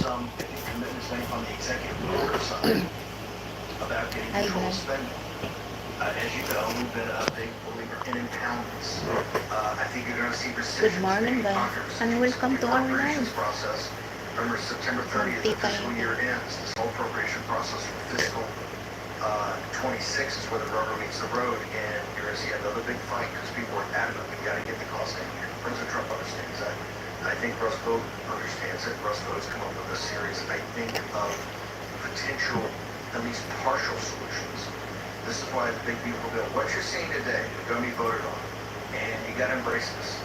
some, I think, commitments made on the executive order side about getting control of spending. As you know, we've been a big believer in impoundments. I think you're going to see rescissions. Good morning, guys, and welcome to our live. Process. Remember, September 30th, the fiscal year ends. This whole appropriation process for fiscal 26 is where the rubber meets the road, and you're going to see another big fight because people are adamant we got to get the cost down here. President Trump understands that. I think Russ Vought understands it. Russ Vought has come up with a series, I think, of potential, at least partial solutions. This is why the big beautiful bill, what you're seeing today, is going to be voted on, and you got to embrace this,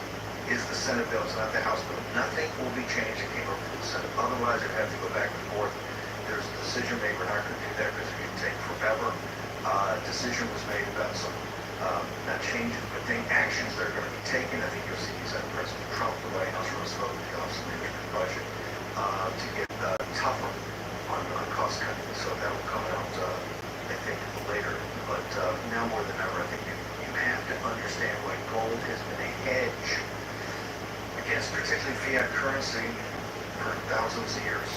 is the Senate bill. It's not the House bill. Nothing will be changed that came over from the Senate. Otherwise, you'd have to go back and forth. There's a decision made. We're not going to do that because it could take forever. A decision was made about some, not changes, but actions that are going to be taken. I think you'll see these under President Trump, the White House, Russ Vought, the Office of Management Budget, to get tougher on cost cutting. So that will come out, I think, later. But now more than ever, I think you have to understand why gold has been a hedge against particularly fiat currency for thousands of years.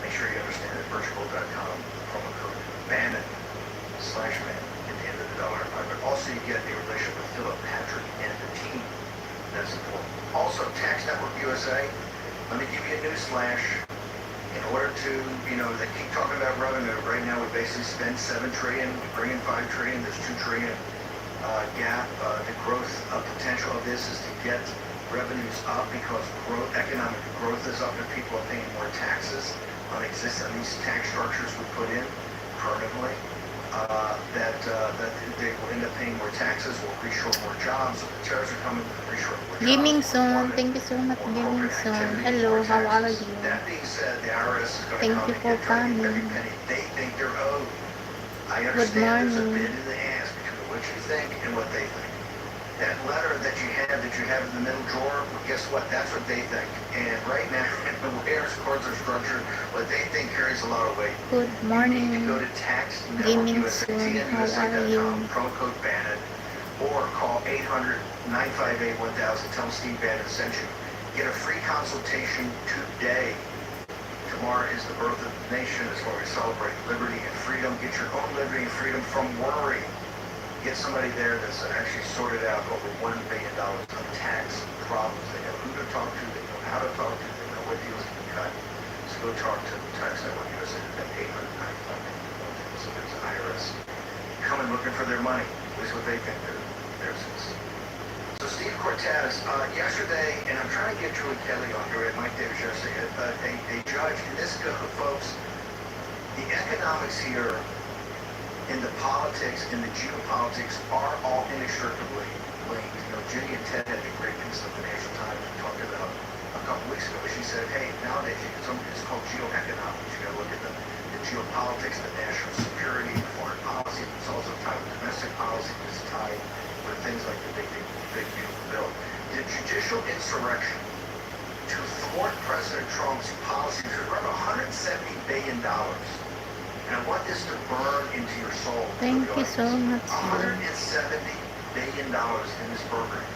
Make sure you understand that virtual.com, promo code BANNON /man at the end of the dollar empire. But also you get a relationship with Philip, Patrick, and the team. That's important. Also, Tax Network USA, let me give you a newsflash. In order to, they keep talking about revenue. Right now we basically spend $7 trillion, we bring in $5 trillion, there's $2 trillion gap. The growth potential of this is to get revenues up because economic growth is up and people are paying more taxes on these tax structures we put in permanently. That they will end up paying more taxes, will reshore more jobs. So the tariffs are coming to reshore more jobs. Gaming Zone, thank you so much, Gaming Zone. Hello, how are you? That being said, the IRS is going to Thank come you and for get every coming. penny they think they're owed. I Good understand there's a morning. bid in the ass between what you think and what they think. That letter that you have in the middle drawer, well, guess what? That's what they think. And right now, the way our scores are structured, what they think carries a lot of weight. Good morning, You need to go to Tax Network Gaming USA, Zone. How are you? TNUSA.com, promo code BANNON, or call 800-958-1000. Tell them Steve Bannon sent you. Get a free consultation today. Tomorrow is the birth of the nation. It's where we celebrate liberty and freedom. Get your own liberty and freedom from worry. Get somebody there that's actually sorted out over $1 billion of tax problems. They know who to talk to, they know how to talk to, they know what deals can be cut. So go talk to Tax Network USA at 800-958-1000. So there's IRS coming looking for their money. At least what they think theirs is. So Steve Cortez, yesterday, and I'm trying to get Julie Kelly on here, Mike Davis yesterday, a judge, and this, folks, the economics here and the politics and the geopolitics are all inextricably linked. Ginny and Ted had a great piece of the Financial Times we talked about a couple weeks ago. She said, hey, nowadays it's called geoeconomics. You got to look at the geopolitics, the national security, the foreign policy. It's also tied with domestic policy. It's tied with things like the big beautiful bill. The judicial insurrection to thwart President Trump's policies is around $170 billion. And I want this to burn into your soul. Thank you so much. $170 billion in this program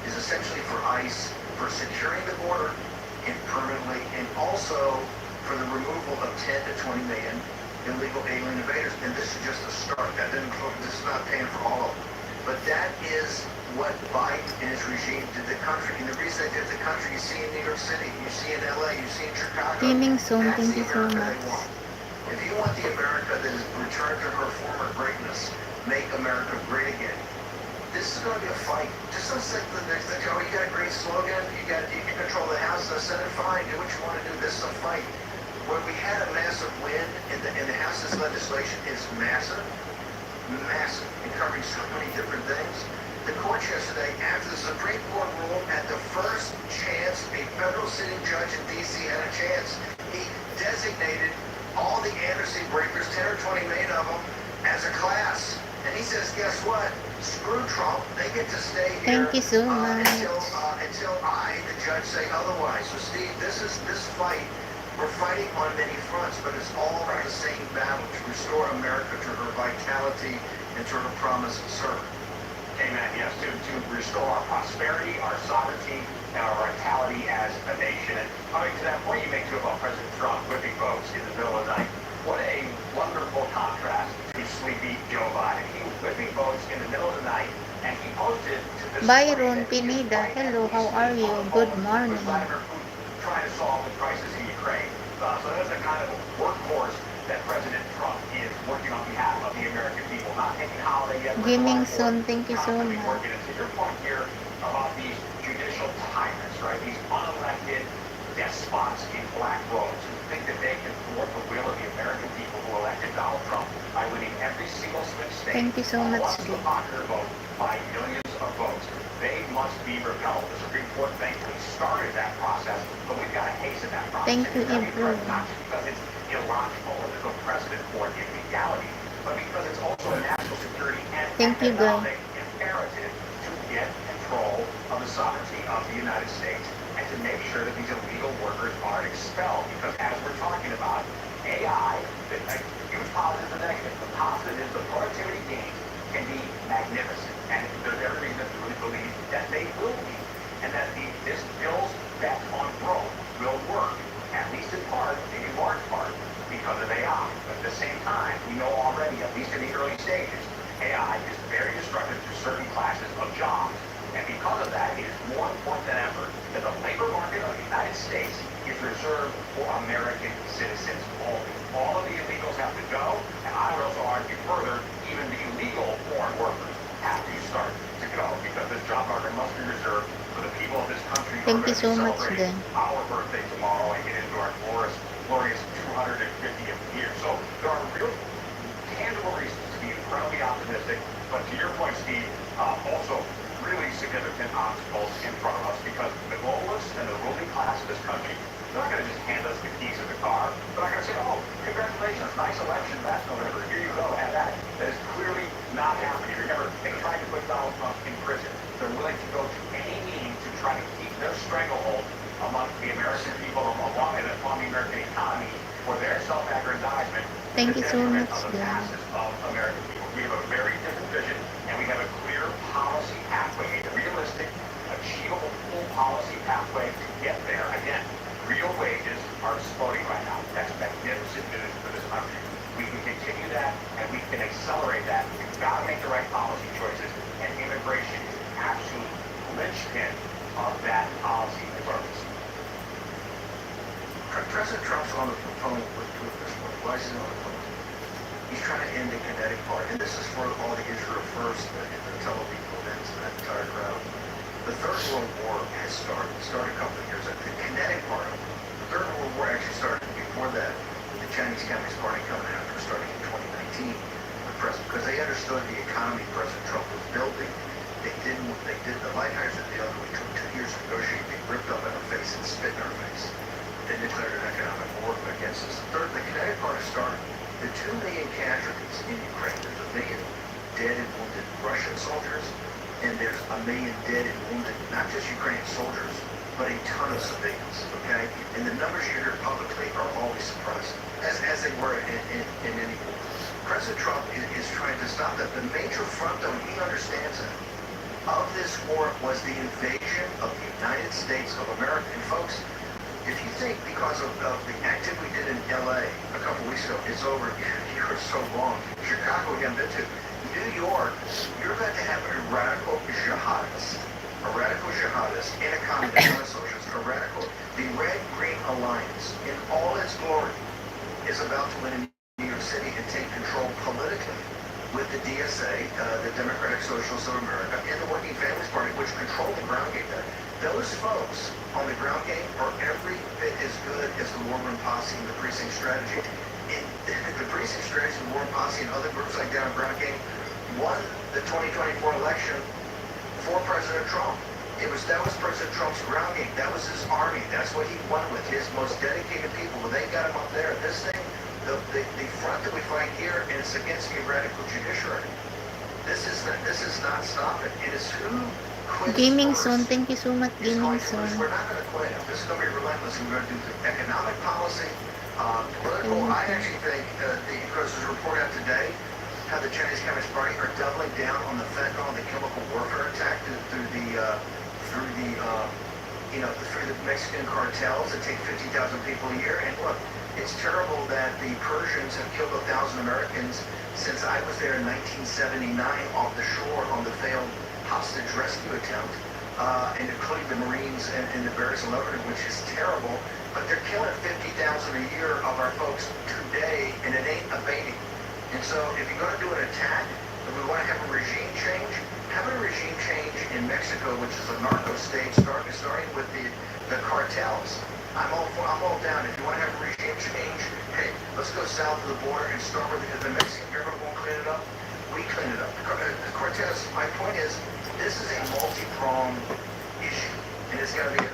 is essentially for ICE, for securing the border and permanently, and also for the removal of 10 to 20 million illegal alien invaders. And this is just a start. That didn't include, this is not paying for all of them. But that is what Biden and his regime did to the country. And the reason they did the country, you see in New York City, you see in LA, you see in Chicago. Gaming Zone, That's thank the you so America much. they want. If you want the America that has returned to her former greatness, make America great again. This is going to be a fight. Just don't say the next thing, oh, you got a great slogan, you can control the House and the Senate, fine, do what you want to do. This is a fight. Where we had a massive win in the House's legislation is massive, and covering so many different things. The court yesterday, after the Supreme Court ruled, at the first chance a federal sitting judge in D.C. had a chance, he designated all the Anderson breakers, 10 or 20 million of them, as a class. And he says, guess what? Screw Trump. They get to stay here Thank you so much. until I, the judge, say otherwise. So, Steve, this fight, we're fighting on many fronts, but it's all the same battle to restore America to her vitality and to her promise to serve. Amen. Yes, to restore our prosperity, our sovereignty, and our vitality as a nation. And coming to that point you make too about President Byron Pineda, hello, how are you? Good morning. Trying to solve the crisis in Ukraine. So that's the kind of workhorse that President Trump is working on behalf of the American people, not taking holiday yet. Gaming Soon, thank you so Constantly much. working. And to your point here about these judicial tyrants, right? These unelected despots in black robes who think that they can thwart the will of the American people who elected Donald Trump by winning every single swing state. Thank you so much, plus the Jay. popular vote by millions of votes. They must be repelled. The Supreme Court thankfully started that process, but we've got to hasten that process. Thank you, Not Ebro. because it's illogical or there's no precedent for it in legality, but because it's also a national security and Thank you, Guy. economic imperative to get control of the sovereignty of the United States and to make sure that these illegal workers are expelled. Because as we're talking about, AI, a huge positive and negative. The positive is the productivity gains can be magnificent, and there's every reason to really believe that they will be, and that this bill's bet on growth will work, at least in part, maybe large part, because of AI. But at the same time, we know already, at least in the early stages, AI is very destructive to certain classes of jobs. And because of that, it is more important than ever that the labor market of the United States is reserved for American citizens only. All of the illegals have to go, and I would also argue further, even the illegal foreign workers have to start to go, because this job market must be reserved for the people of this country. Thank you so much, celebrating Guy. our birthday tomorrow and get into our glorious 250th year. So there are real tangible reasons to be incredibly optimistic, but to your point, Steve, also really significant obstacles in front of us, because the globalists and the ruling class of this country, they're not going to just hand us the keys of the car. They're not going to say, oh, congratulations, nice election last November, here you go, have that. That is clearly not happening. Remember, they tried to put Donald Trump in prison. They're willing to go to any means to try to keep their stranglehold among the American people, upon the American economy, for their self-aggrandizement. Thank you so much, Of the Guy. masses of American people. We have a very different vision, and we have a clear policy pathway, a realistic, achievable, full policy pathway to get there. Again, real wages are exploding right now. That's magnificent news for this country. We can continue that, and we can accelerate that. We've got to make the right policy choices, and immigration is an absolute linchpin of that policy purpose. President Trump's on the phone with this one. Why is he on the phone? He's trying to end the kinetic part. And this is for all the Israel First and the television events and that entire crowd. The Third World War has started a couple of years ago. The kinetic part of it. The Third World War actually started before that, with the Chinese Communist Party coming after, starting in 2019. Because they understood the economy President Trump was building. They did the Lighthouses deal that we took 2 years to negotiate. They ripped up in our face and spit in our face. They declared an economic war against us. Third, the kinetic part has started. The 2 million casualties in Ukraine, there's 1 million dead and wounded Russian soldiers, and there's 1 million dead and wounded, not just Ukrainian soldiers, but a ton of civilians, okay? And the numbers you hear publicly are always suppressed, as they were in any war. President Trump is trying to stop that. The major front, though, and he understands that, of this war was the invasion of the United States of America. And folks, if you think because of the activity we did in L.A. a couple weeks ago, it's over, you are so wrong. Chicago, you haven't been to. New York, you're about to have a radical jihadist in a communist socialist, a radical. The Red-Green Alliance, in all its glory, is about to win in New York City and take control politically with the DSA, the Democratic Socialists of America, and the Working Families Party, which control the ground game there. Those folks on the ground game are every bit as good as the War Room Posse and the precinct strategy. And the precinct strategy, the War Room Posse, and other groups like that on ground game won the 2024 election for President Trump. That was President Trump's ground game. That was his army. That's what he won with, his most dedicated people. Well, they got him up there. This thing, the front that we fight here, and it's against the radical judiciary. This is not stopping. It is who quits Gaming first. Soon, thank you so much, Gaming Soon. We're not going to quit. This is going to be relentless. We're going to do the economic policy, political. I actually think because there's a report out today how the Chinese Communist Party are doubling down on the fentanyl and the chemical warfare attack through the Mexican cartels that take 50,000 people a year. And look, it's terrible that the Persians have killed 1,000 Americans since I was there in 1979 off the shore on the failed hostage rescue attempt, and including the Marines and the various Lebanon, which is terrible. But they're killing 50,000 a year of our folks today, and it ain't abating. And so if you're going to do an attack, if we want to have a regime change, have a regime change in Mexico, which is a narco state, starting with the cartels. I'm all down. If you want to have a regime change, hey, let's go south of the border and start with it. If the Mexican government won't clean it up, we clean it up. Cortez, my point is, this is a multi-pronged issue, and it's got to be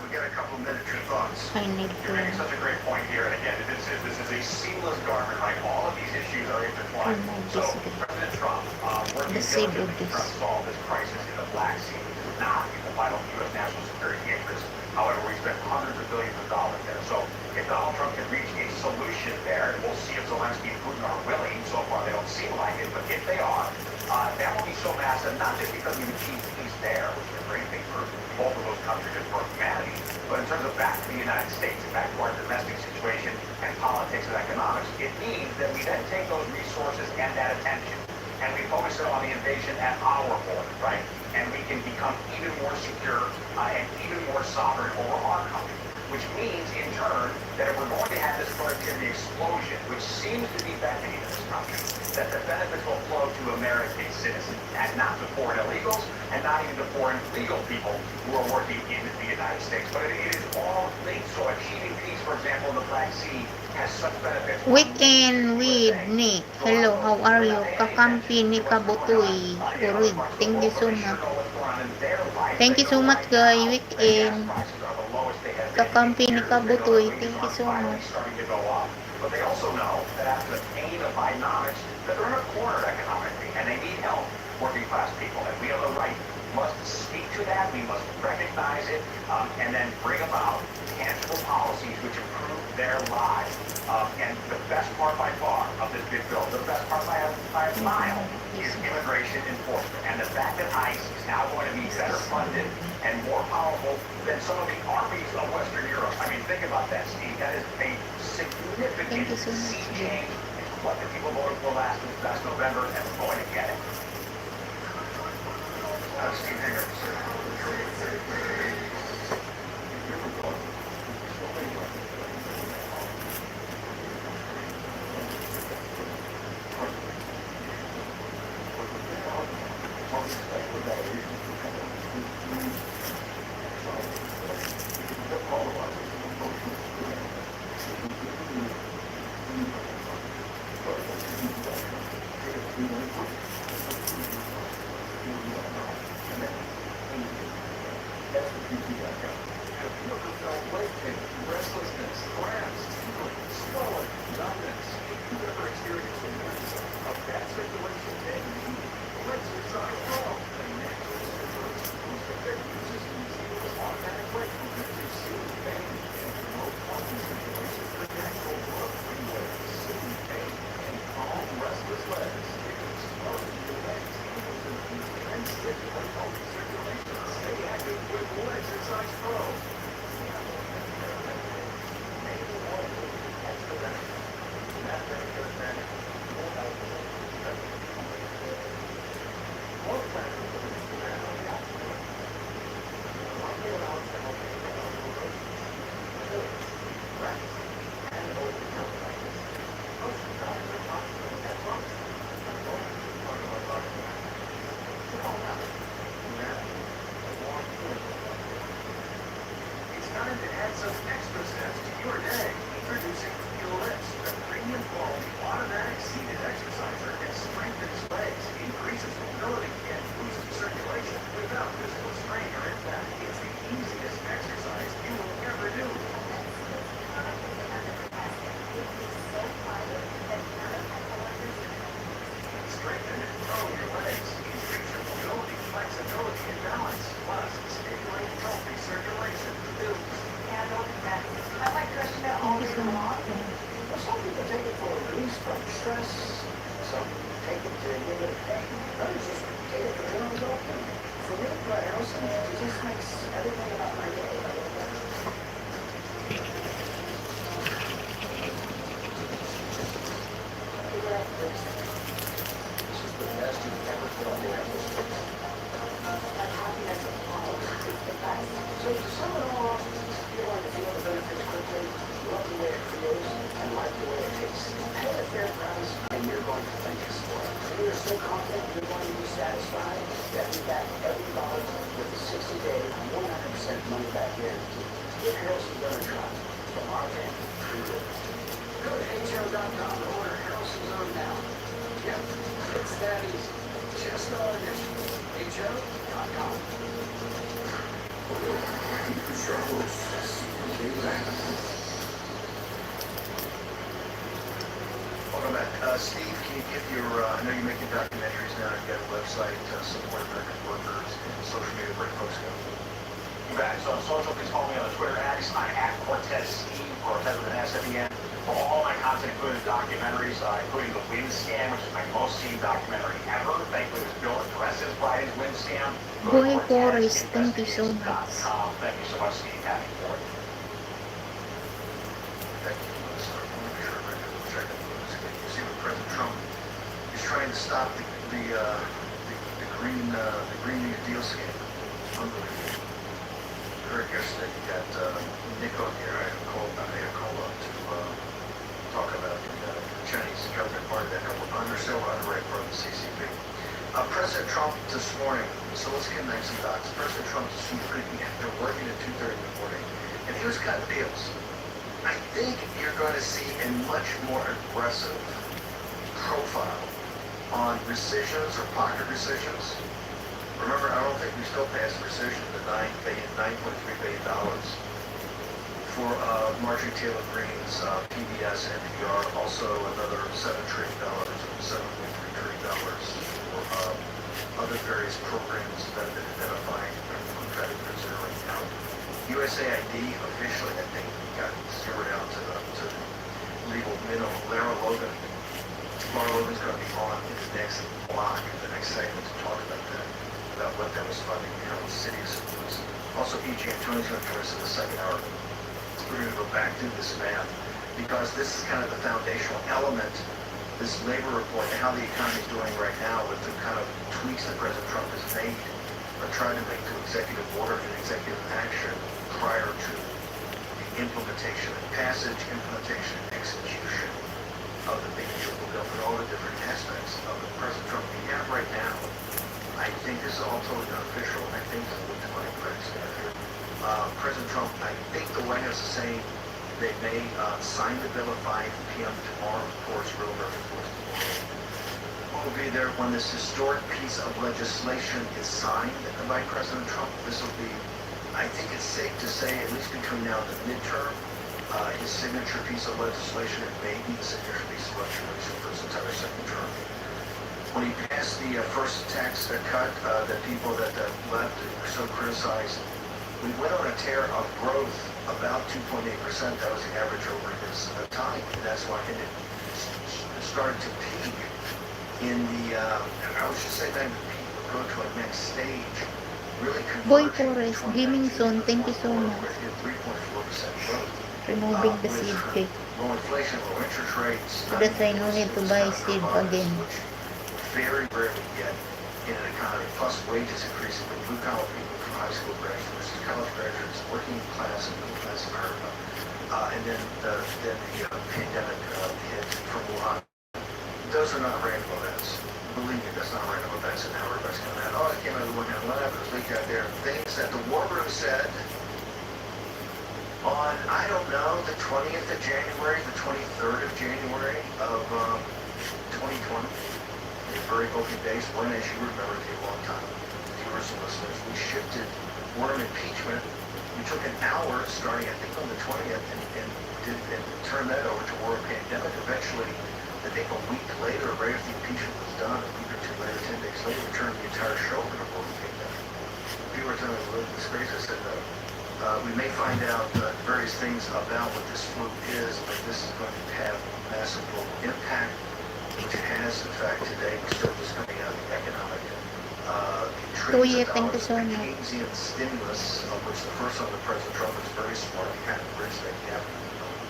we got a couple of minutes. Your thoughts? I need You're making to such a great point here, and again, this is a seamless garment, right? All of these issues are intertwined. So, President Trump, working diligently to try to solve this crisis in the Black Sea, which is not in the vital U.S. national security interest. However, we spent hundreds of billions of dollars there. So, if Donald Trump can reach a solution there, and we'll see if Zelensky and Putin are willing. So far, they don't seem like it, but if they are, that will be so massive, not just because we've achieved peace there, which is a great thing for both of those countries and for humanity, but in terms of back to the United States and back to our domestic situation and politics and economics, it means that we then take those resources and that attention and we focus it on the invasion at our border, right? And we can become even more secure and even more sovereign over our country, which means in turn that if we're going to have this productivity explosion, which seems to be beckoning in this country, that the benefits will flow to American citizens and not to foreign illegals and not even to foreign legal people who are working in the United States. But it is all linked. So achieving peace, for example, in the Black Sea has such benefits. Weekend with Nick. Hello, how are you? Kakampi ni Kabutoy. Urig. Thank you so much. Thank you so much, guys. Weekend. Kakampi ni Kabutoy. Thank you so much. But they also know that after the pain of Bidenomics, that they're in a corner economically, and they need help, working class people. And we have the right, must speak to that, we must recognize it, and then bring about tangible policies which improve their lives. And the best part by far of this big bill, the best part by a mile, is immigration enforcement. And the fact that ICE is now going to be better funded and more powerful than some of the armies of Western Europe. I mean, think about that, Steve. That is a significant sea change in what the people voted for last November, and we're going to get it. Steve Hager, sir. the way it feels and like the way it tastes. Pay a fair price, and you're going to thank us for it. And you're so confident you're going to be satisfied that we back every bottle with a 60-day, 100% money-back guarantee. Get Harrelson Zone Trust from our family to you. Go to HO.com and order Harrelson Zone now. Yep, it's that easy. Just order it. HO.com. Welcome back. Steve, can you give your, I know you're making documentaries now, you've got a website, Support American Workers, and social media, where do folks go? You bet. So on social, please follow me on the Twitter X. I'm at Cortez Steve, Cortez with an S at the end. For all my content, including documentaries, including the Wind Scam, which is my most seen documentary ever. Thankfully, it was Bill and Presses Friday's Wind Scam. Boy Forrest, thank you so much. Thank you so much, Steve. Happy for it. Thank you. Let's start. I want to make sure everybody knows check it. You see what President Trump is trying to stop the Green New Deal scam. Unbelievable. I heard yesterday you got Nick on here. I made a call up to talk about the Chinese government part of that still underwrite from the CCP. President Trump this morning, so let's get into some dots. President Trump this morning, after working at 2:30 in the morning, and he was cutting deals. I think you're going to see a much more aggressive profile on rescissions or pocket rescissions. Remember, I don't think we still passed rescission to $9.3 billion for Marjorie Taylor Greene's PBS NPR, also another $7 trillion, $7.3 trillion for other various programs that have been identifying from creditors that are right now. USAID officially, I think, got zeroed out to the legal minimum. Laura Logan's going to be on in the next block, the next segment, to talk about that, about what that was funding and how insidious it was. Also, E.G. Antoni's going to join us in the second hour. We're going to go back through this math because this is kind of the foundational element, this labor report, and how the economy is doing right now with the kind of tweaks that President Trump has made or tried to make to executive order and executive action prior to the implementation and passage, implementation, and execution of the big beautiful bill and all the different aspects of the President Trump we have right now. I think this is all totally unofficial. I think it's a to my friends here. President Trump, I think the White House is saying they may sign the bill at 5 p.m. tomorrow. Of course, real American force will be there when this historic piece of legislation is signed by President Trump. This will be, I think it's safe to say, at least between now and the midterm, his signature piece of legislation, and maybe the signature piece of legislation for his entire second term. When he passed the first tax cut that people that left so criticized, we went on a tear of growth about 2.8%. That was the average over his time. And that's why it started to peak in the, I would just say that peak would go to a next stage. Really Boy Forrest, Gaming Zone, thank you so much. 3.4% growth. Removing the seed cake. Low inflation, low interest rates. So that I no need to buy seed again. Very rarely get in an economy, plus wages increasing for blue collar people from high school graduates, college graduates, working class and middle class America, and then the pandemic hit from Wuhan. Those are not random events. Believe me, that's not random events, and now everybody's going to oh, it came out of the Wuhan lab, it was leaked out there. Things that the war room said on, I don't know, the 20th of January, the 23rd of January of 2020. Very open days when, as you remember, a long time, viewers and listeners, we shifted war and impeachment. We took an hour starting, I think, on the 20th and turned that over to war and pandemic. Eventually, I think a week later, right after the impeachment was done, a week or two later, 10 days later, we turned the entire show over to war and pandemic. People were telling me, this crazy. I said, we may find out various things about what this flu is, but this is going to have massive global impact, which has, in fact, today, we're still just coming out of the economic Toya, thank you so much. Keynesian stimulus, of which the first one, the President Trump was very smart. He kind of bridged that gap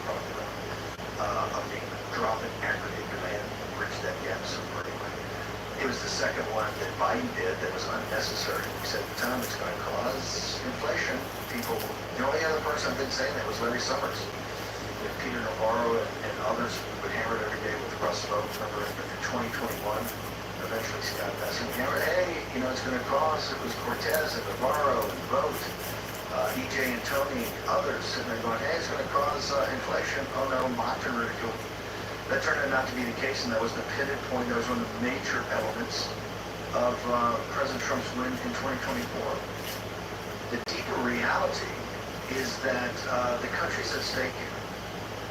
of the drop in aggregate demand, bridged that gap super anyway. It was the second one that Biden did that was unnecessary. He said at the time it's going to cause inflation. People, the only other person I've been saying that was Larry Summers. if Peter Navarro and others would hammer it every day with the Rust vote. Remember in 2021, eventually Scott Bessent hammered, hey, it's going to cost. It was Cortez and Navarro and vote. EJ and Tony, others sitting there going, hey, it's going to cause inflation. Oh no, mocked and ridiculed. That turned out not to be the case, and that was the pivot point. That was one of the major elements of President Trump's win in 2024. The deeper reality is that the country's at stake here.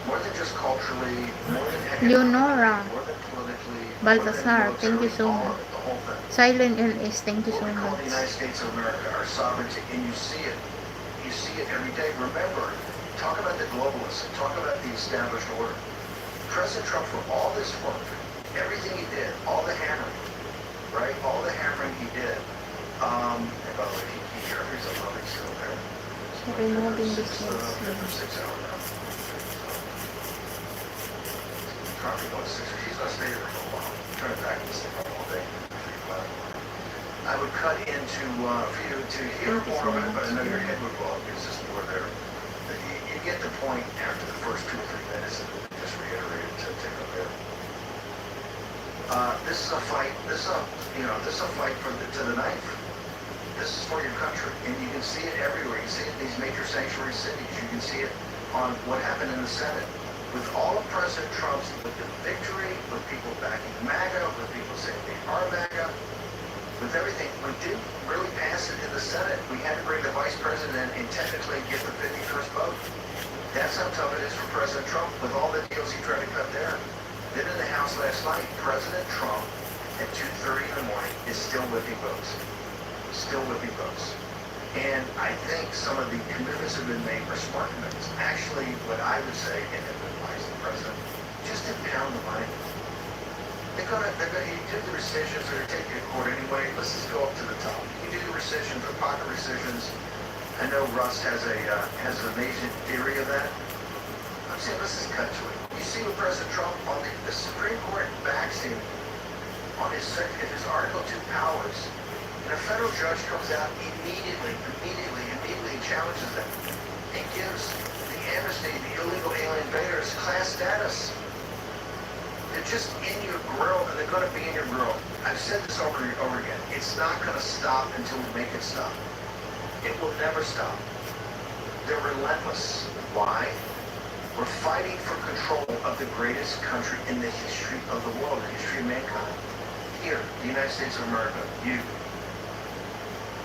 More than just culturally, more than economically, Leonora more than politically, Baltasar, thank you so much. the whole thing. Silent LS, thank you so What we call the much. United States of America, our sovereignty, and you see it. You see it every day. Remember, talk about the globalists, talk about the established order. President Trump, for all this work, everything he did, all the hammering, right? All the hammering he did. And by the way, he Jeffrey's a loving still there. Removing this For 6 hours now. Probably going 6 hours. She's going to stay there for a while. Turn it back to the same all day. I would cut into, for you to hear more of it, but I know your head would go up. It's just more there. You get the point after the first 2 or 3 minutes, and just reiterate it to take up there. This is a fight. This is a fight to the knife. This is for your country, and you can see it everywhere. You see it in these major sanctuary cities. You can see it on what happened in the Senate. With all of President Trump's, with the victory, with people backing MAGA, with people saying they are MAGA, with everything, we didn't really pass it in the Senate. We had to bring the vice president and technically get the 51st vote. That's how tough it is for President Trump, with all the deals he tried to cut there. Then in the House last night, President Trump at 2:30 in the morning is still whipping votes. Still whipping votes. And I think some of the commitments that have been made are smart commitments. Actually, what I would say, and it advise the president, just impound the money. You do the rescissions, they're going to take you to court anyway. Let's just go up to the top. You do the rescissions or pocket rescissions. I know Russ has an amazing theory of that. I'm saying let's just cut to it. You see with President Trump on the Supreme Court backs him on his Article 2 powers. And a federal judge comes out immediately challenges them and gives the amnesty, the illegal alien invaders, class status. They're just in your grill, and they're going to be in your grill. I've said this over and over again. It's not going to stop until we make it stop. It will never stop. They're relentless. Why? We're fighting for control of the greatest country in the history of the world, the history of mankind. Here, the United States of America, you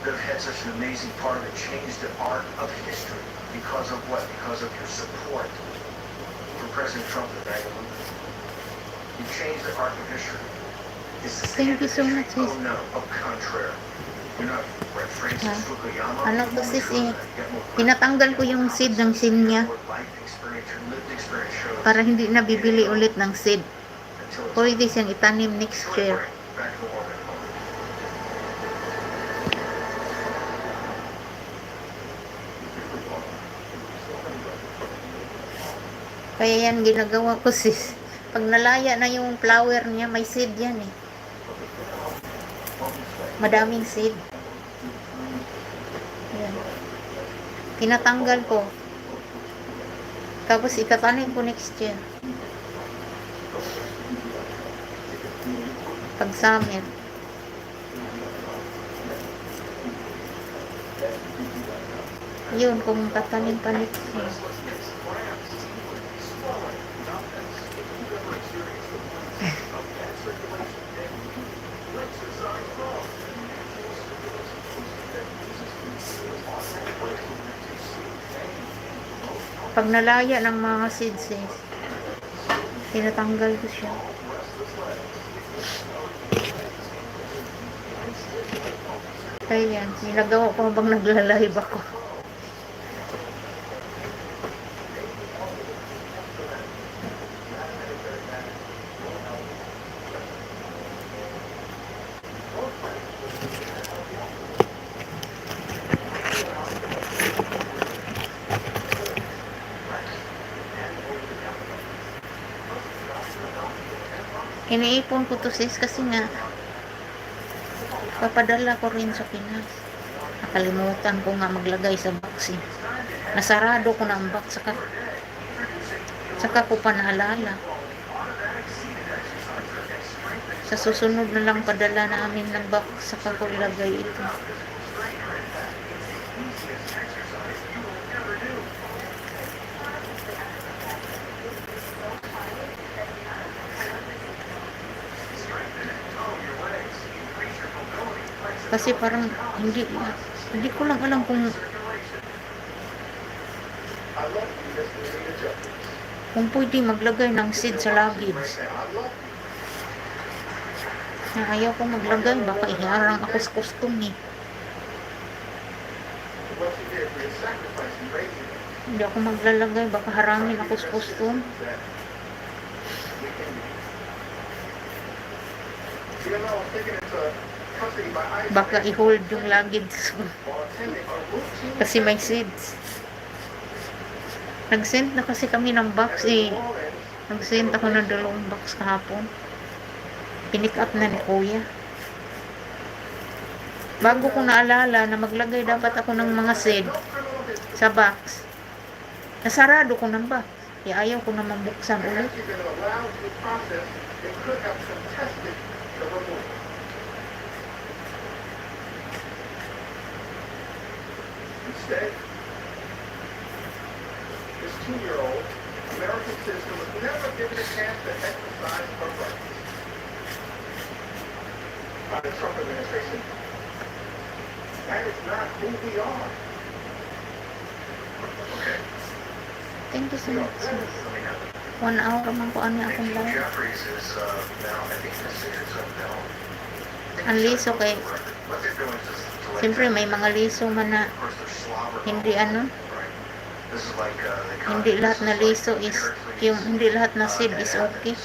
that have had such an amazing part of it, changed the arc of history. Because of what? Because of your support for President Trump and the MAGA movement. You changed the arc of history. Is this the end of history? Oh no, au contraire. You're not Francis Fukuyama. Ano to sis eh, tinatanggal ko yung seed ng SIM niya para hindi na bibili ulit ng seed. Pwede siyang itanim next year. Kaya yan ginagawa ko sis. Pag nalaya na yung flower niya, may seed yan eh. Madaming seed. Yan. Tinatanggal ko. Tapos itatanim ko next year. Pag summer. Yun, kung tatanim pa next year. Pag nalaya ng mga seeds eh, tinatanggal ko siya. Kaya yan, nilagawa ko habang nagla-live ako. Iniipon ko to sis kasi nga papadala ko rin sa Pinas. Nakalimutan ko nga maglagay sa box eh. Nasarado ko na ang box saka Saka ko pa naalala. Sa susunod na lang padala namin ng box, saka ko ilagay ito. Kasi parang hindi ko lang alam kung pwede maglagay ng seed sa luggage. Ayaw ko maglagay, baka iharang ako sa custom eh. Hindi ako maglalagay, baka harangin ako sa custom. Baka i-hold yung luggage kasi may seeds. Nag-send na kasi kami ng box eh. Nag-send ako ng 2 box kahapon. Pinick up na ni Kuya. Bago ko naalala na maglagay dapat ako ng mga seed sa box, nasarado ko ng box. Kaya ayaw ko na mabuksan ulit. Instead, this 2-year-old American citizen was never given a chance to exercise her rights by the Trump administration. That is not who we are. Okay. Thank you so much. 1 hour man po ano akong live. Jeffries is now, I think, decisions of now. Ang liso kay, What they're doing is just to let siyempre may mga liso man na of course, they're slobbering hindi all ano, over, right? This is like, hindi lahat na liso is, yung hindi lahat na seed is okay.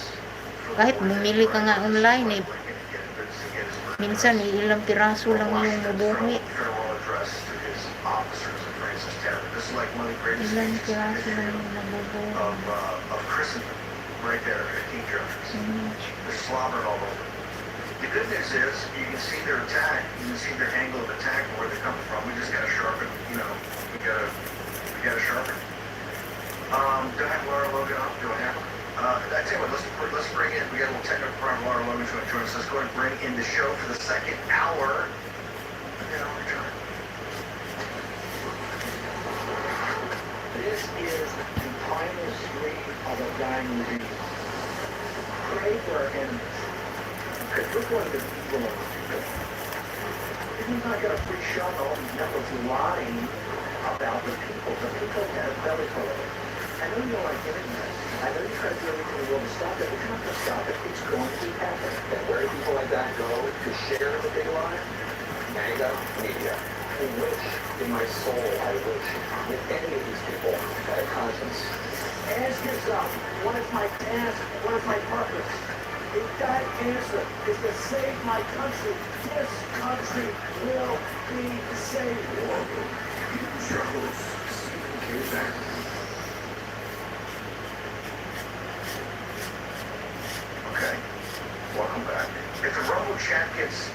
Kahit bumili ka nga online eh, minsan eh, ilang piraso lang yung mabuhi. Ilang piraso lang yung mabubuhi. Of Christendom, right there at King Jeffries. They're slobbering all over. The good news is you can see their attack, you can see their angle of attack and where they're coming from. We just gotta sharpen, we gotta sharpen. Do I have Laura Logan up? Do I have her? I tell you what, let's bring in, we got a little technical problem. Laura Logan to join us. Let's go ahead and bring in the show for the 2nd hour. And then I'll return. This is the primal scream of a dying regime. Pray for our enemies. Because we're going to be evil on people. He's not going to free shot all these networks lying about the people. The people have belly color. I know you don't like hearing that. I know you try to do everything in the world to stop it, but you're not going to stop it. It's going to happen. And where do people like that go to share the big lie? MAGA media. I wish in my soul, I wish that any of these people had a conscience. Ask yourself, what is my task? What is my purpose? If that answer is to save my country, this country will be saved. Struggles. Okay, welcome back. If the Rumble chat gets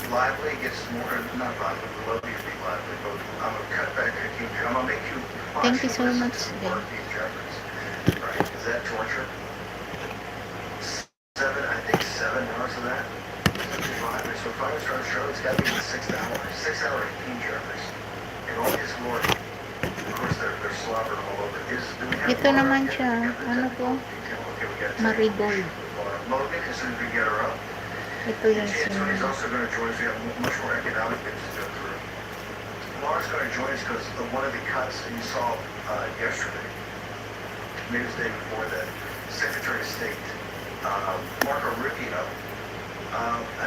lively, gets more, not lively, we love you to be lively, but I'm gonna cut back to King Jeffries. I'm gonna make you watch. Thank you so listen much, to Ben. more King Jeffries. Right? Is that torture? I think 7 hours of that. 5. So if I was trying to show, it's got to be the 6th hour. 6 hour King Jeffries. In all his glory. Of course, they're slobbering all over. Do we have Ito Laura naman yet? siya, We have the ano technical po, detail. Okay, we got marigold. Logan, as soon as we get her up. Ito yung Tony's sinunod. also going to join us. We have much more economic things to go through. Laura's going to join us because one of the cuts that you saw yesterday, maybe it was the day before that, Secretary of State Marco Rubio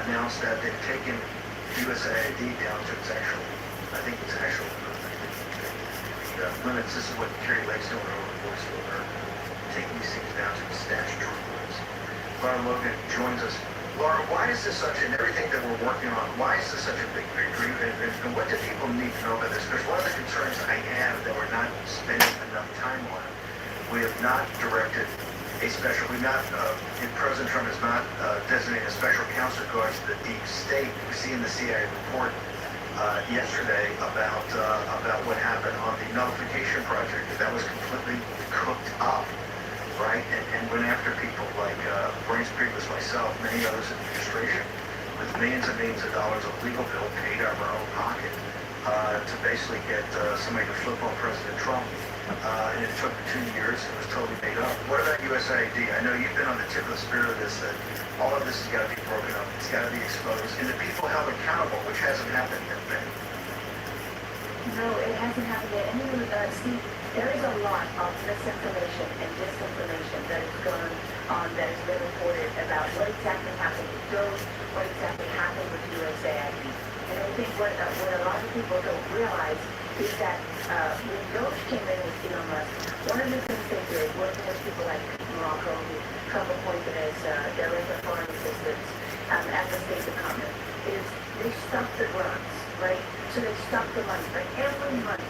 announced that they've taken USAID down to its actual, I think its actual limits. This is what Kerry Lake's doing over the voice of her, taking these things down to the statutory limits. Laura Logan joins us. Laura, why is this such, and everything that we're working on, why is this such a big victory, and what do people need to know about this? Because one of the concerns I have that we're not spending enough time on, we have not directed a special, President Trump has not designated a special counsel to go after the deep state. We see in the CIA report yesterday about what happened on the nullification project. That was completely cooked up. after people like Bernie Sprinkles, myself, many others in the administration, with millions and millions of dollars of legal bill paid out of our own pocket to basically get somebody to flip on President Trump. And it took 2 years. It was totally made up. What about USAID? I know you've been on the tip of the spear of this, that all of this has got to be broken up. It's got to be exposed. And the people held accountable, which hasn't happened yet, Ben. No, it hasn't happened yet. And Steve, there is a lot of misinformation and disinformation that has gone on, that has been reported about what exactly happened with Doge, what exactly happened with USAID. And I think what a lot of people don't realize is that when Doge came in with Elon Musk, one of the things they did, working with people like Morocco, who Trump appointed as Director of Foreign Assistance at the State Department, is they stopped the grants, right? So they stopped the money, but every month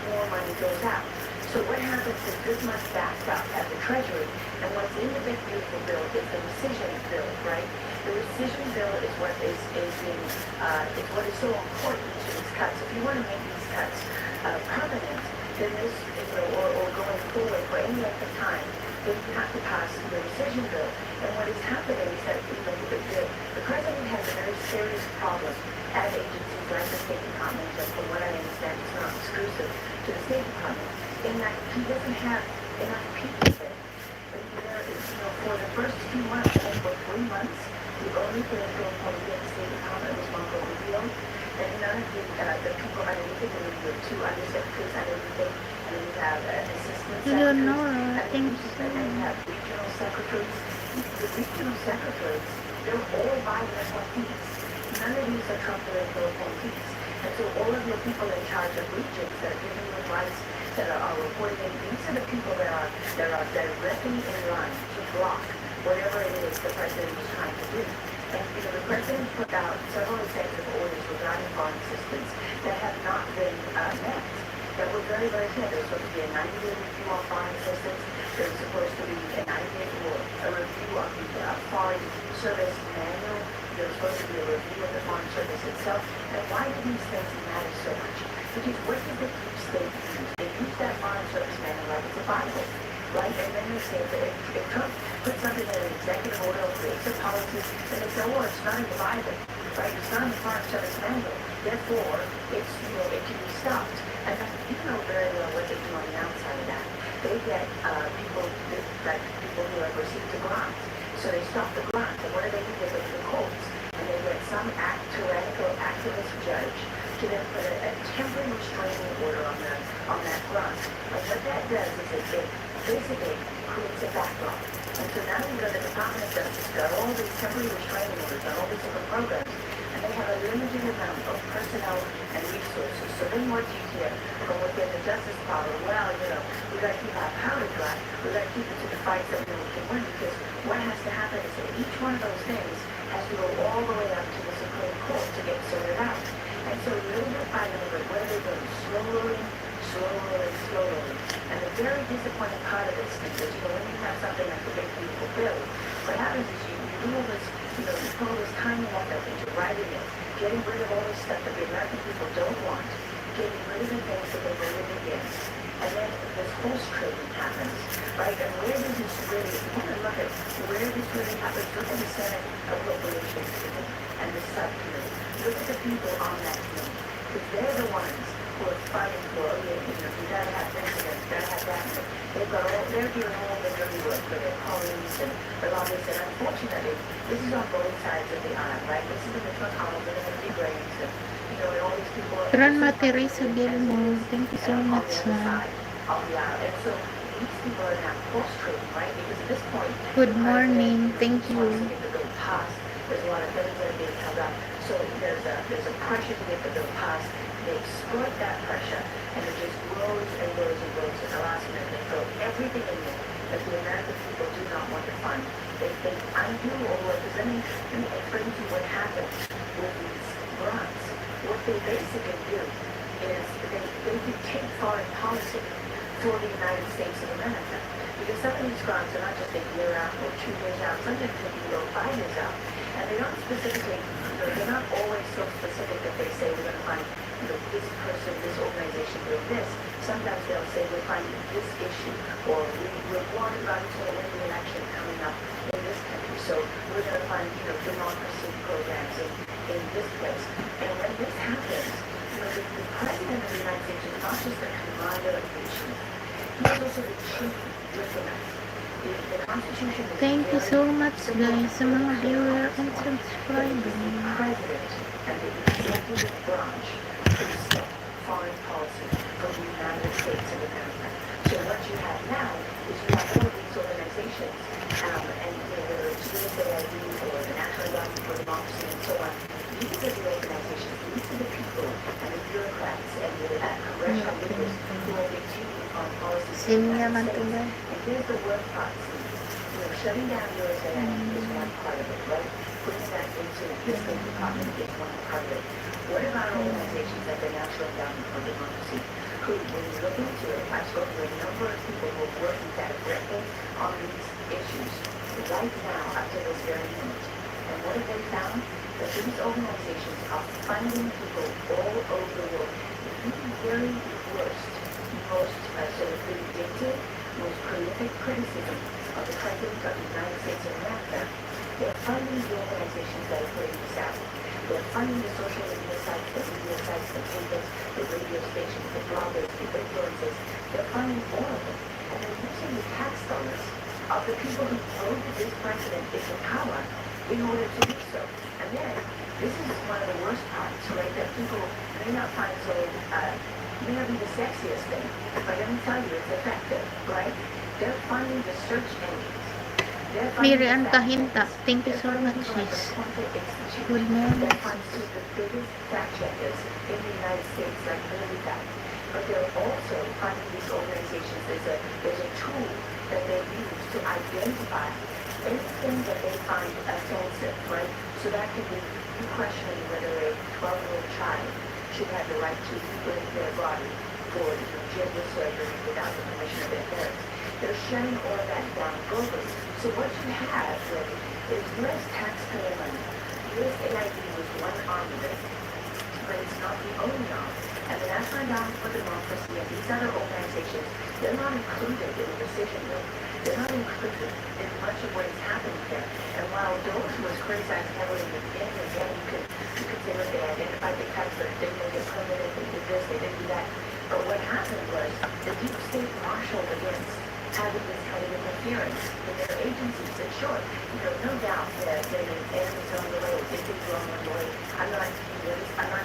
more money goes out. So what happens is this money's backed up at the Treasury, and what's in the big beautiful bill is the rescission bill, right? The rescission bill is what is what is so important to these cuts. If you want to make these cuts permanent, then this, or going forward for any length of time, then you have to pass the rescission bill. And what is happening is that the president has a very serious problem at agencies like the State Department, and from what I understand, it's not exclusive to the State Department, in that he doesn't have enough people there. For the first few months, and for 3 months, the only political appointee at the State Department was Marco Rubio, and none of the people underneath it, there were 2 undersecretaries underneath it, and then you have assistant I don't know. secretaries, I think and then you have regional secretaries. The regional secretaries, they're all Biden appointees. None of these are Trump political appointees. And so all of your people in charge of regions that are giving you advice, that are reporting in, these are the people that are directly in line to block whatever it is the president is trying to do. And the president put out several executive orders regarding foreign assistance that have not been met. That were very, very clear. There was supposed to be a 90-day review on foreign assistance. There was supposed to be a 90-day review of the foreign service manual. There was supposed to be a review of the foreign service itself. And why do these things matter so much? Because what did the deep state use? They use that foreign service manual like it's a Bible, right? And then they say that if Trump puts something in an executive order or creates a policy, then they say, well, it's not in the Bible, right? It's not in the foreign service manual. Therefore, it can be stopped. And you know very well what they do on the outside of that. They get people who have received a grant. So they stop the grant. And what do? They go to the courts. And they get some tyrannical activist judge to then put a temporary restraining order on that grant. And what that does is it basically creates a backlog. And so now you know the Department of Justice got all these temporary restraining orders on all these different programs. They have a limited amount of personnel and resources. So then what do you hear from within the Justice Department? Well, we got to keep our powder dry. We got to keep it to the fights that we can win, because what has to happen is that each one of those things has to go all the way up to the Supreme Court to get sorted out. And so little bit by little bit, what are they doing? Slowly. And the very disappointing part of this is, when you have something like the big beautiful bill, what happens is you do all this, you put all this time and effort into writing it, getting rid of all this stuff that the American people don't want, getting rid of the things that they voted against, and then this horse trading happens, right? And where does this really, if you want to look at where this really happens, look at the Senate Appropriations Committee and the subcommittee. Look at the people on that committee, because they're the ones who are fighting for, you gotta have this and you gotta have that. They're doing all the dirty work for their colleagues and the lobbyists, and unfortunately, this is on both sides of the aisle, right? This is the Mitch McConnell and the Brains, and all these people. Grandma Teresa Gilmore, thank you so much. Of the aisle. And so these people are now horse trading, right? Because at this point, Good morning, thank you. There's a lot of things that are being held up. So there's a pressure to get the bill passed. They exploit that pressure, and it just grows and grows and grows. At the last minute, they throw everything in there that the American people do not want to fund. They undo all of this. Let me explain to you what happens with these grants. What they basically do is they dictate foreign policy for the United States of America. Because some of these grants are not just a year out or 2 years out, sometimes they can go 5 years out. And they don't specifically, they're not always so specific that they say we're going to fund this person, this organization doing this. Sometimes they'll say we're finding this issue, or we're worried about an election coming up in this country, so we're going to find, democracy programs in this place. And when this happens, the President of the United States is not just the commander of the nation, he is also the chief diplomat. The Constitution is Thank you so much very guys sa mga viewer and the subscriber. President and the executive branch to set foreign policy for the United States of America. So what you have now is you have all these organizations, and whether it's USAID or the National Endowment for Democracy and so on, these are the organizations, these are the people and the bureaucrats and the congressional leaders who are the chief on policy. Simya man to ba? And here's the work policy. Shutting down USAID is one part of it, right? Putting that into the State Department is one part of it. What about organizations like the National Endowment for Democracy, who, when you look into it, I've spoken to a number of people who are working directly on these issues right now up to this very minute. And what have they found? That these organizations are funding people all over the world. The very worst, most sort of vindictive, most prolific criticism of the President of the United States of America. They're funding the organizations that are putting this out. They're funding the social media sites, the papers, the radio stations, the bloggers, the influencers. They're funding all of them. And they're using the tax dollars of the people who voted this president into power in order to do so. And then, this is one of the worst parts, right, that people may not find so, may not be the sexiest thing, but let me tell you, it's effective, right? They're funding the search engines. Miri ang kahinta. Thank you so much sis. Good morning. That funds the biggest fact checkers in the United States, like Beybs. But they're also funding these organizations. There's a tool that they use to identify anything that they find offensive, right? So that could be questioning whether a 12-year-old child should have the right to break their body for gender surgery without the permission of their parents. They're shutting all of that down globally. So what you have really is U.S. taxpayer money. USAID was one arm of it, but it's not the only arm. And the National Endowment for Democracy and these other organizations, they're not included in the decision room. They're not included in much of what is happening there. And while Doge was criticized heavily in the beginning, again, you could say, look, they identified the cuts, but they didn't make it permanent, they did this, they didn't do that. But what happened was the deep state marshaled against having this kind of interference in their agencies. And sure, no doubt that there are errors on the way, or did things wrong on the way. I'm not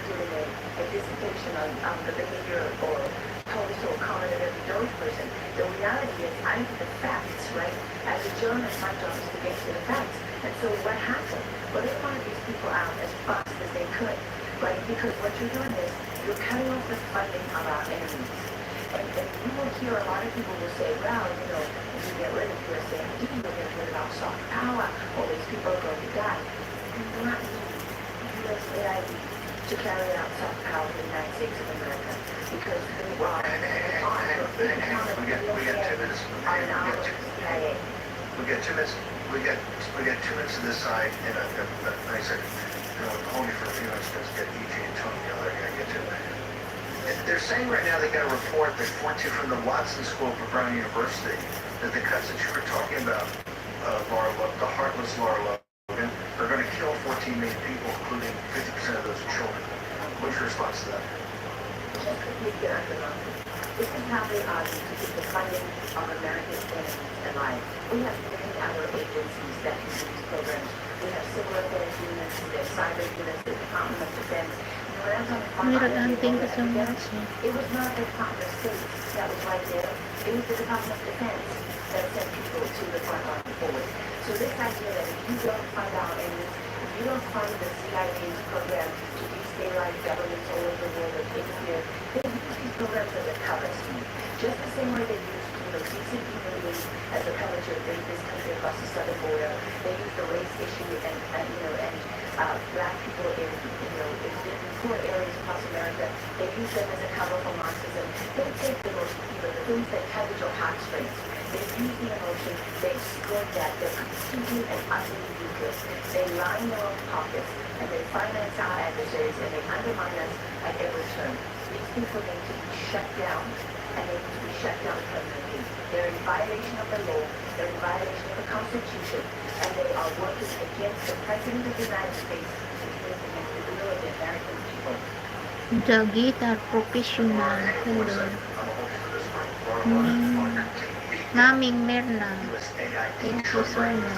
doing a dissertation on the behavior or total comment of every Doge person. The reality is, I need the facts, right? As a journalist, my job is to get to the facts. And so what happened? Well, they wanted these people out as fast as they could, right? Because what you're doing is, you're cutting off the funding of our enemies. And you will hear a lot of people will say, well, if you get rid of USAID, you're going to get about soft power, all these people are going to die. You do not need USAID to carry out soft power in the United States of America, because we are We got 2 minutes. We got 2 minutes. We got 2 minutes to this side, and I said, hold you for a few minutes to get EJ and Tony the other guy get to. They're saying right now they got a report that points you from the Watson School for Brown University that the cuts that you were talking about, the heartless Laura Logan, are going to kill 14 million people, including 50% of those children. What's your response to that? This is how they argue to keep the funding of America's enemies alive. We have many other agencies that can do these programs. We have civil affairs units, there's cyber units, the Department of Defense. Thank you so much. It was not the Department of State that was right there. It was the Department of Defense that sent people to the front line forward. So this idea that if you don't fund our enemies, if you don't fund the CIA's program to destabilize governments all over the world or interfere, they use these programs as a cover scheme. Just the same way they use decent communities as a cover to invade this country across the southern border. They use the race issue and black people in poor areas across America. They use them as a cover for Marxism. They take the most, the things that cover your heartstrings. They use the emotion, they exploit that, they're completely and utterly useless. They line their own pockets, and they finance our adversaries, and they undermine us at every turn. These people need to be shut down, and they need to be shut down permanently. They're in violation of the law, they're in violation of the Constitution, and they are working against the President of the United States, and against the will of the American people. The guitar professional. Hello. Maming Merna. Thank you so much.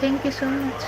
Thank you so much.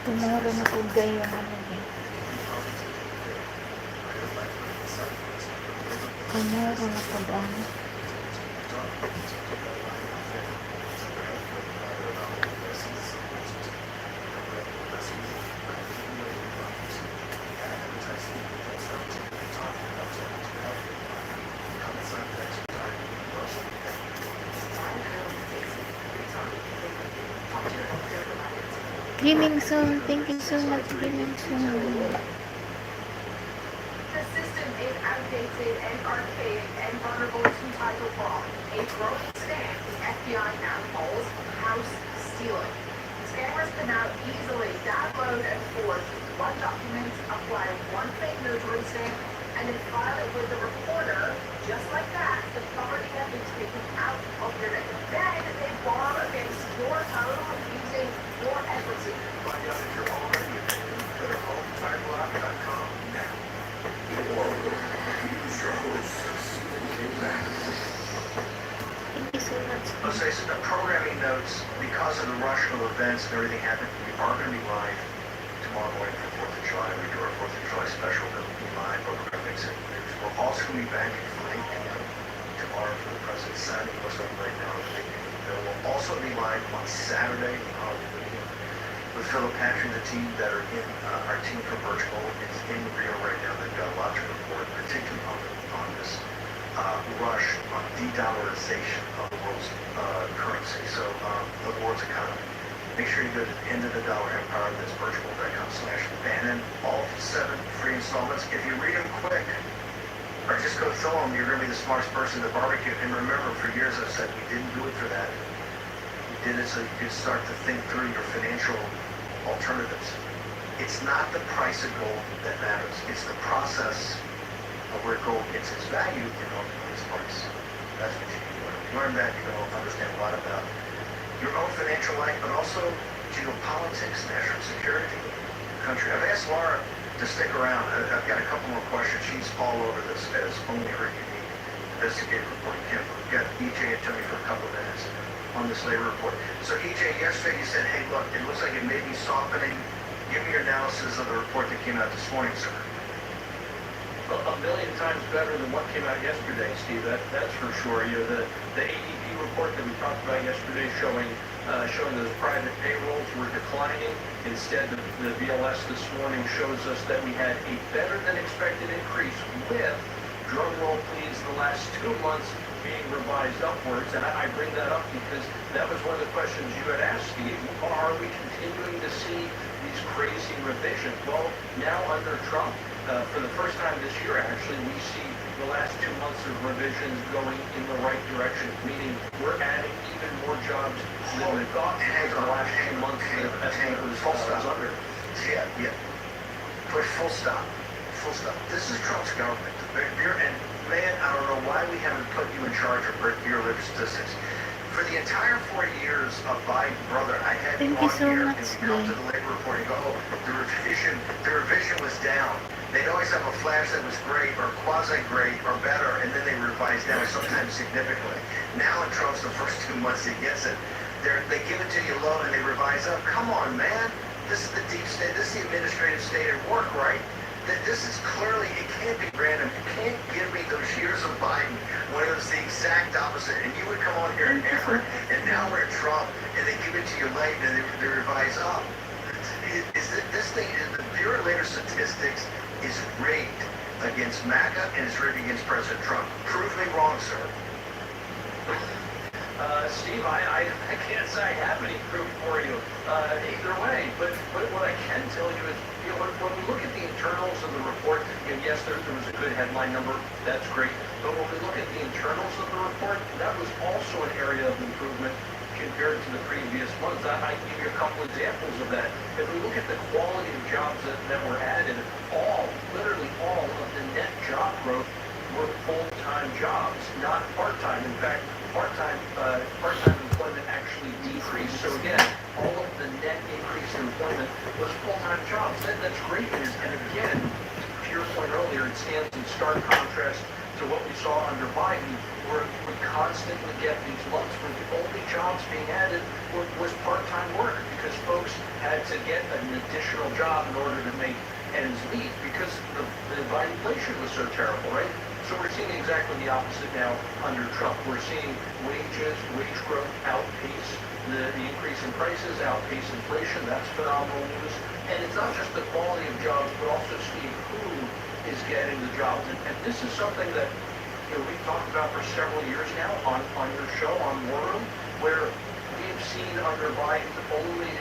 Tomorrow na po kayo Tomorrow na po Gaming Zone, thank you so much, Gaming Zone. The system is outdated and archaic and vulnerable to title fraud. A growing scam the FBI now calls house stealing. Scammers can now easily download and forge one document, apply one fake notary stamp, and then file it with the reporter. Just like that, the property has been taken out of your name. Then they borrow against your home using your equity. Find out if you're already a victim. Go to HomeTitleLock.com now. Use your hosts. Thank you so much. Let's say some programming notes, because of the rush of events and everything happening, we are going to be live tomorrow morning for 4th of July. We do our 4th of July special. We'll be live, but we're going to mix it. We're also going to be back at 5 a.m. tomorrow for the President's signing. Most of them right now. We'll also be live on Saturday with Philip Patrick and the team that are in our team for Virtual. It's in Rio right now. They've got a lot to report, particularly on this rush on de-dollarization of the world's currency. So the world's economy. Make sure you go to the end of the dollar empire. That's virtual.com/Bannon. All 7 free installments. If you read them quick, or just go through them, you're going to be the smartest person at the barbecue. And remember, for years I've said we didn't do it for that. We did it so you could start to think through your financial alternatives. It's not the price of gold that matters. It's the process of where gold gets its value and ultimately its price. That's what you can learn. Learn that, you're going to understand a lot about your own financial life, but also geopolitics, national security, country. I've asked Laura to stick around. I've got a couple more questions. She's all over this as only her unique investigative report can. We've got EJ and Tony for a couple of minutes on this labor report. So EJ, yesterday you said, hey, look, it looks like it may be softening. Give me your analysis of the report that came out this morning, sir. A million times better than what came out yesterday, Steve. That's for sure. You know, the ADP report that we talked about yesterday showing those private payrolls were declining. Instead, the BLS this morning shows us that we had a better than expected increase with, drum roll please, the last 2 months being revised upwards. And I bring that up because that was one of the questions you had asked, Steve. Are we continuing to see these crazy revisions? Well, now under Trump, for the first time this year, actually, we see the last 2 months of revisions going in the right direction, meaning we're adding even more jobs than we thought because the last 2 months the estimate was under. Yeah. Put full stop. Full stop. This is Trump's government. And man, I don't know why we haven't put you in charge of Bureau of Labor Statistics. For the entire 4 years of Biden, brother, I had you on here, and we come to the labor report and go, oh, the revision was down. They'd always have a flash that was great or quasi-great or better, and then they revise down, sometimes significantly. Now in Trump's the first 2 months he gets it, they give it to you low and they revise up. Come on, man. This is the deep state. This is the administrative state at work, right? This is clearly, it can't be random. You can't give me those years of Biden when it was the exact opposite. And you would come on here and hammer it, and now we're at Trump, and they give it to you late, and they revise up. This thing, the Bureau of Labor Statistics is rigged against MAGA, and it's rigged against President Trump. Prove me wrong, sir. Steve, I can't say I have any proof for you either way, but what I can tell you is, you know, when we look at the internals of the report, and yes, there was a good headline number, that's great, but when we look at the internals of the report, that was also an area of improvement compared to the previous months. I give you a couple examples of that. If we look at the quality of jobs that were added, literally all of the net job growth were full-time jobs, not part-time. In fact, part-time employment actually decreased. So again, all of the net increase in employment was full-time jobs. That's great news. And again, to your point earlier, it stands in stark contrast to what we saw under Biden, where we constantly get these months where the only jobs being added was part-time work because folks had to get an additional job in order to make ends meet because the inflation was so terrible, right? So we're seeing exactly the opposite now under Trump. We're seeing wage growth outpace the increase in prices, outpace inflation. That's phenomenal news. And it's not just the quality of jobs, but also, Steve, who is getting the jobs. And this is something that we've talked about for several years now on your show, on War Room, where we've seen under Biden only,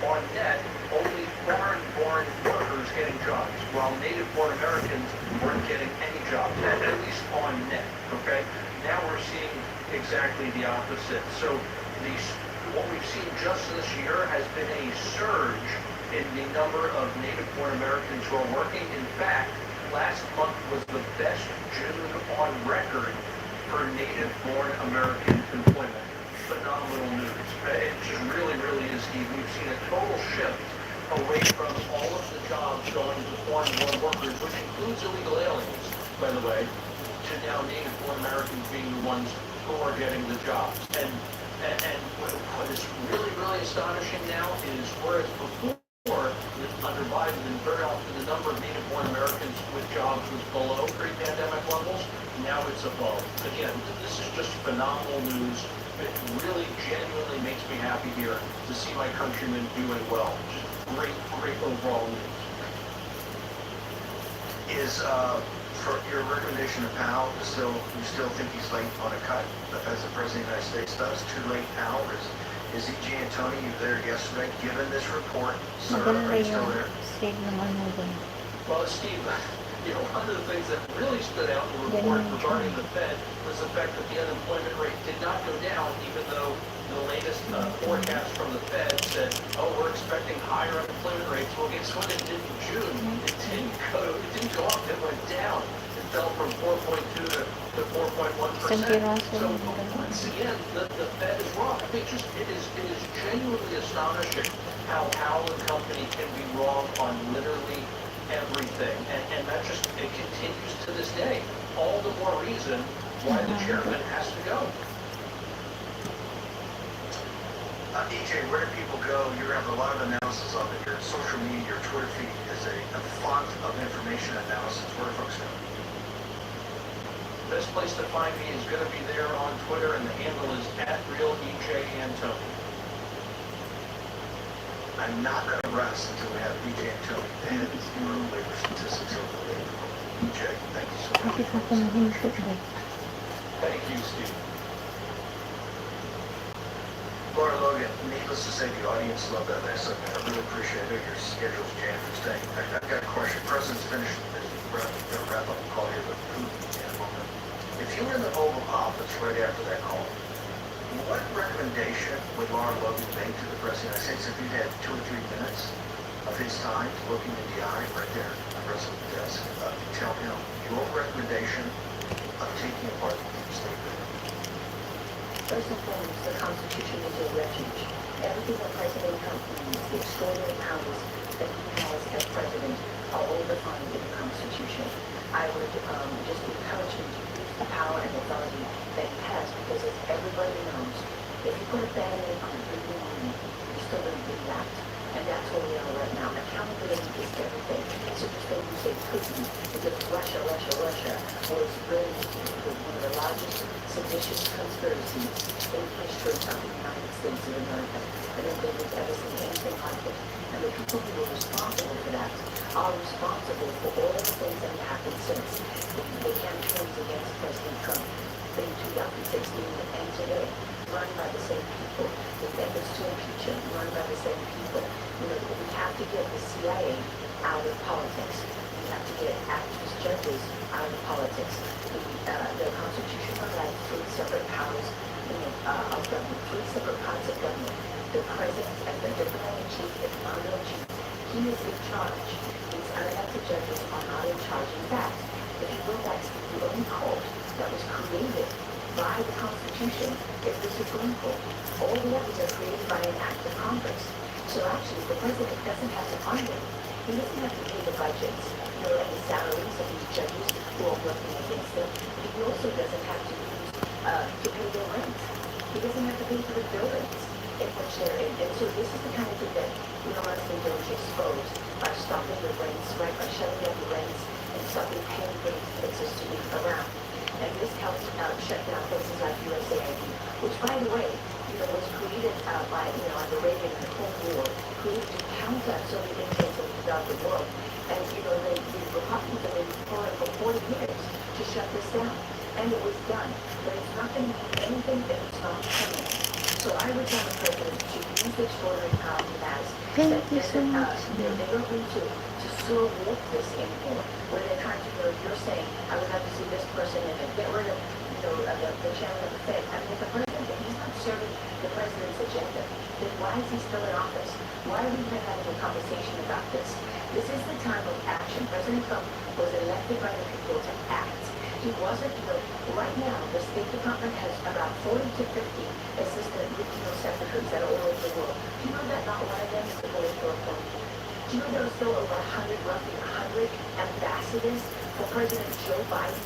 on net, only foreign-born workers getting jobs, while native-born Americans weren't getting any jobs, at least on net, okay? Now we're seeing exactly the opposite. So what we've seen just this year has been a surge in the number of native-born Americans who are working. In fact, last month was the best June on record for native-born American employment. Phenomenal news. It just really, really is, Steve. We've seen a total shift away from all of the jobs going to foreign-born workers, which includes illegal aliens, by the way, to now native-born Americans being the ones who are getting the jobs. And what is really, really astonishing now is whereas before, under Biden, and very often the number of native-born Americans with jobs was below pre-pandemic levels, now it's above. Again, this is just phenomenal news. It really genuinely makes me happy here to see my countrymen doing well. Just great overall news. Is for your recommendation of Powell, you still think he's late on a cut as the President of the United States does? Too late now? Is E.J. and Tony, you there yesterday, given this report? Sir, are you still there? Well, Steve, one of the things that really stood out in the report regarding the Fed was the fact that the unemployment rate did not go down, even though the latest forecast from the Fed said, oh, we're expecting higher unemployment rates. Well, guess what it did in June? It didn't go up, it went down. It fell from 4.2 to 4.1%. So once again, the Fed is wrong. I think it is genuinely astonishing how Powell and company can be wrong on literally everything. And that just, it continues to this day. All the more reason why the chairman has to go. EJ, where do people go? You're going to have a lot of analysis on it. Your social media, your Twitter feed is a font of information analysis. Where do folks go? Best place to find me is going to be there on Twitter, and the handle is @RealEJAntoni. I'm not going to rest until we have EJ and Tony and your labor statistics over the labor. EJ, thank you so much. Bakit ako nahinto ba? Thank you, Steve. Laura Logan, needless to say, the audience loved that last segment. I really appreciate it. Your schedule's jammed for staying. I've got a question. President's finished his wrap up the call here with Putin in a moment. If you were in the Oval Office right after that call, what recommendation would Laura Logan make to the President of the United States if you had 2 or 3 minutes of his time looking in the eye right there at the President's desk to tell him your recommendation of taking apart the deep state? First and foremost, the Constitution is a refuge. Everything that President Trump needs, the extraordinary powers that he has as president, are all defined in the Constitution. I would just encourage him to use the power and authority that he has, because as everybody knows, if you put a Band-Aid on a bleeding wound, you're still going to be wrapped. And that's where we are right now. Accountability is everything. So just when you say Putin, because Russia was really one of the largest seditious conspiracies in history of the United States of America. I don't think we've ever seen anything like it. And the people who were responsible for that are responsible for all the things that have happened since. The campaigns against President Trump in 2016 and today, run by the same people. The efforts to impeach him, run by the same people. You know, we have to get the CIA out of politics. We have to get activist judges out of politics. The Constitution provides 3 separate powers of government, 3 separate parts of government. The president as the diplomat-in-chief is commander-in-chief. He is in charge. These unelected judges are not in charge. In fact, if you go back to the only court that was created by the Constitution is the Supreme Court. All the others are created by an act of Congress. So actually, the president doesn't have to fund them. He doesn't have to pay the budgets, and the salaries of these judges who are working against him. He also doesn't have to use to pay their rent. He doesn't have to pay for the buildings in which they're in. And so this is the kind of thing that we don't want to expose by stopping the rents, right? By shutting down the rents and stopping paying for these places to be around. And this helps shut down places like USAID, which, by the way, was created by, under Reagan in the Cold War, created to counter Soviet influence throughout the world. And, the Republicans have been pouring for 40 years to shut this down. And it was done. But it's not going to mean anything that it's not coming. So I would tell the president to use the extraordinary power he has. Thank you so much. They don't need to slow walk this anymore, where they're trying to you're saying, I would like to see this person and get rid of, the chairman of the Fed. I mean, if the president, if he's not serving the president's agenda, then why is he still in office? Why are we even having a conversation about this? This is the time of action. President Trump was elected by the people to act. He wasn't, right now, the State Department has about 40 to 50 assistant regional secretaries that are all over the world. Do you know that not one of them is a political appointee? Do you know there are still over 100, roughly 100 ambassadors for President Joe Biden?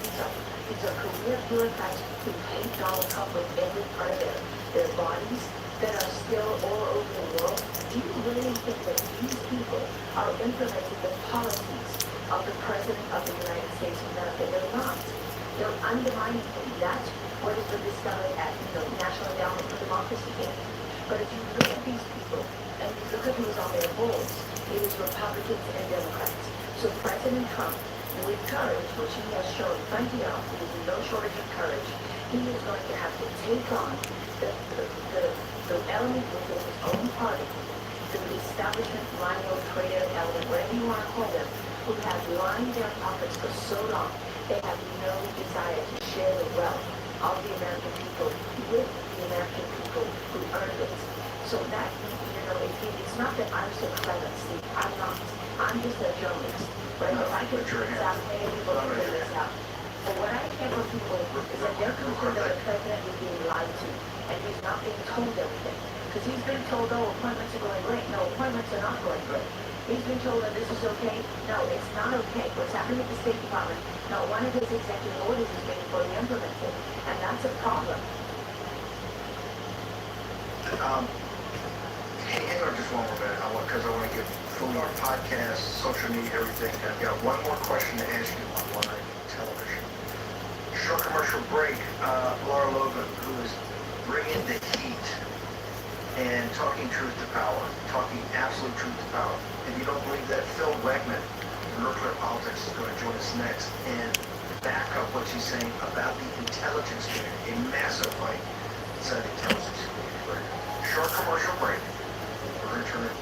These are career bureaucrats who hate Donald Trump with every part of their bodies that are still all over the world. Do you really think that these people are implementing the policies of the President of the United States of America? They're not. They're undermining him. That's what has been discovered at National Endowment for Democracy. But if you look at these people and you look at who's on their boards, it is Republicans and Democrats. So President Trump, with courage, which he has shown plenty of, there is no shortage of courage, he is going to have to take on the element within his own party, the establishment, rhino, traitor element, whatever you want to call them, who have lined their pockets for so long, they have no desire to share the wealth of the American people with the American people who earned it. So that, it's not that I'm so clever, Steve. I'm not. I'm just a journalist. But if I could figure this out, many people can figure this out. But what I care for people is that they're concerned that the president is being lied to, and he's not being told everything. Because he's been told, appointments are going great. No, appointments are not going great. He's been told that this is okay. No, it's not okay. What's happening at the State Department, not one of his executive orders is being fully implemented, and that's a problem. Hang on just one more minute, because I want to get full your podcast, social media, everything. I've got one more question to ask you on One Night Television. Short commercial break. Laura Logan, who is bringing the heat and talking truth to power, talking absolute truth to power. And you don't believe that, Phil Wegman, from Real Clear Politics, is going to join us next and back up what she's saying about the intelligence community, a massive fight inside the intelligence community. Short commercial break. We're going to turn it